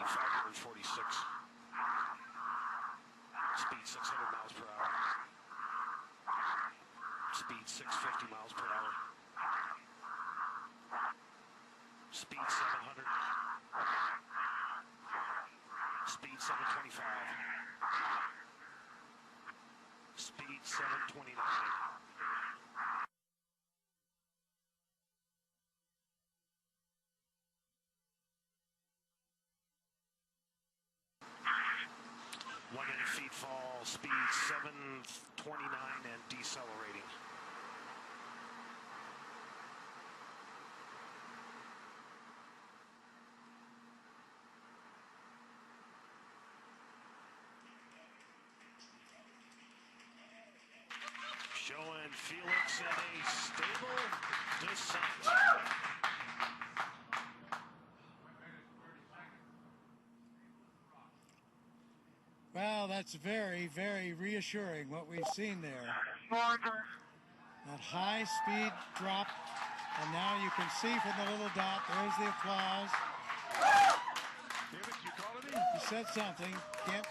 546. Speed 600 miles per hour. Speed 650 miles per hour. Speed 700. Speed 725. Speed 729. Feet fall, speed 729 and decelerating. Showing Felix in a stable descent. Well, that's very, very reassuring what we've seen there. That high speed drop, and now you can see from the little dot, there's the applause. Felix, you calling me? He said something. Can't.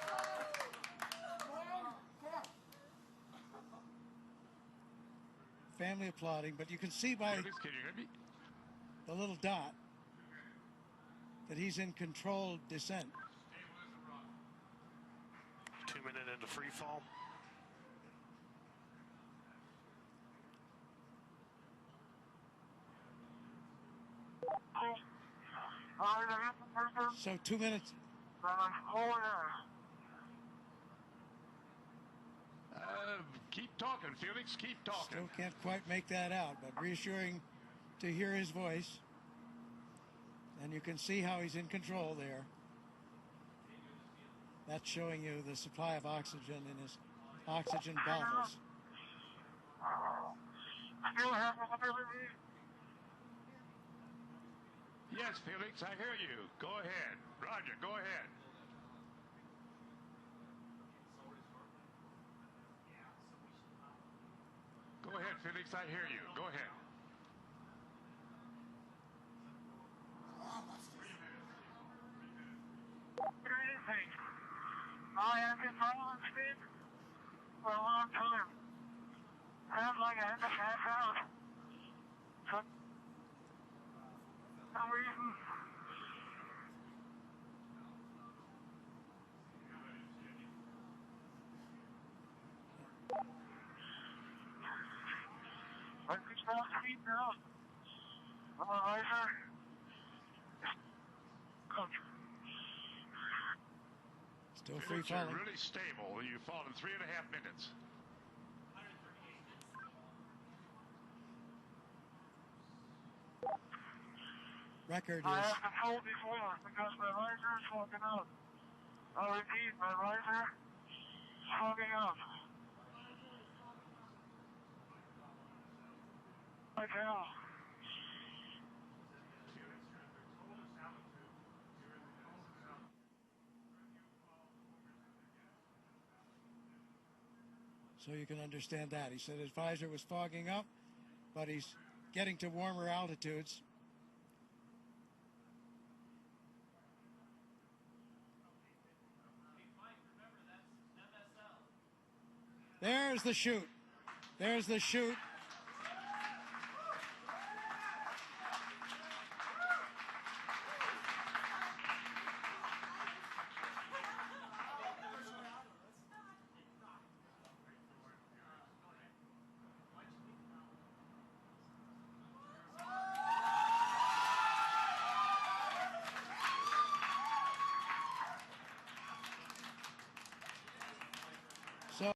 Family applauding, but you can see by Felix, can you hear me? the little dot that he's in controlled descent. 2 minutes into free fall. So 2 minutes. Keep talking, Felix. Keep talking. Still can't quite make that out, but reassuring to hear his voice. And you can see how he's in control there. That's showing you the supply of oxygen in his oxygen bottles. Yes, Felix, I hear you. Go ahead. Roger, go ahead. Go ahead, Felix, I hear you. Go ahead. I have been following speed for a long time. Sounds like I had to pass out. For some reason. I can stop speed now. My visor. Still free falling. Really stable. You fall in 3.5 minutes. Record I is have been told before because my visor is fogging up. I repeat, my visor is fogging up. I tell. so you can understand that. He said his visor was fogging up, but he's getting to warmer altitudes. There's the chute. There's the chute.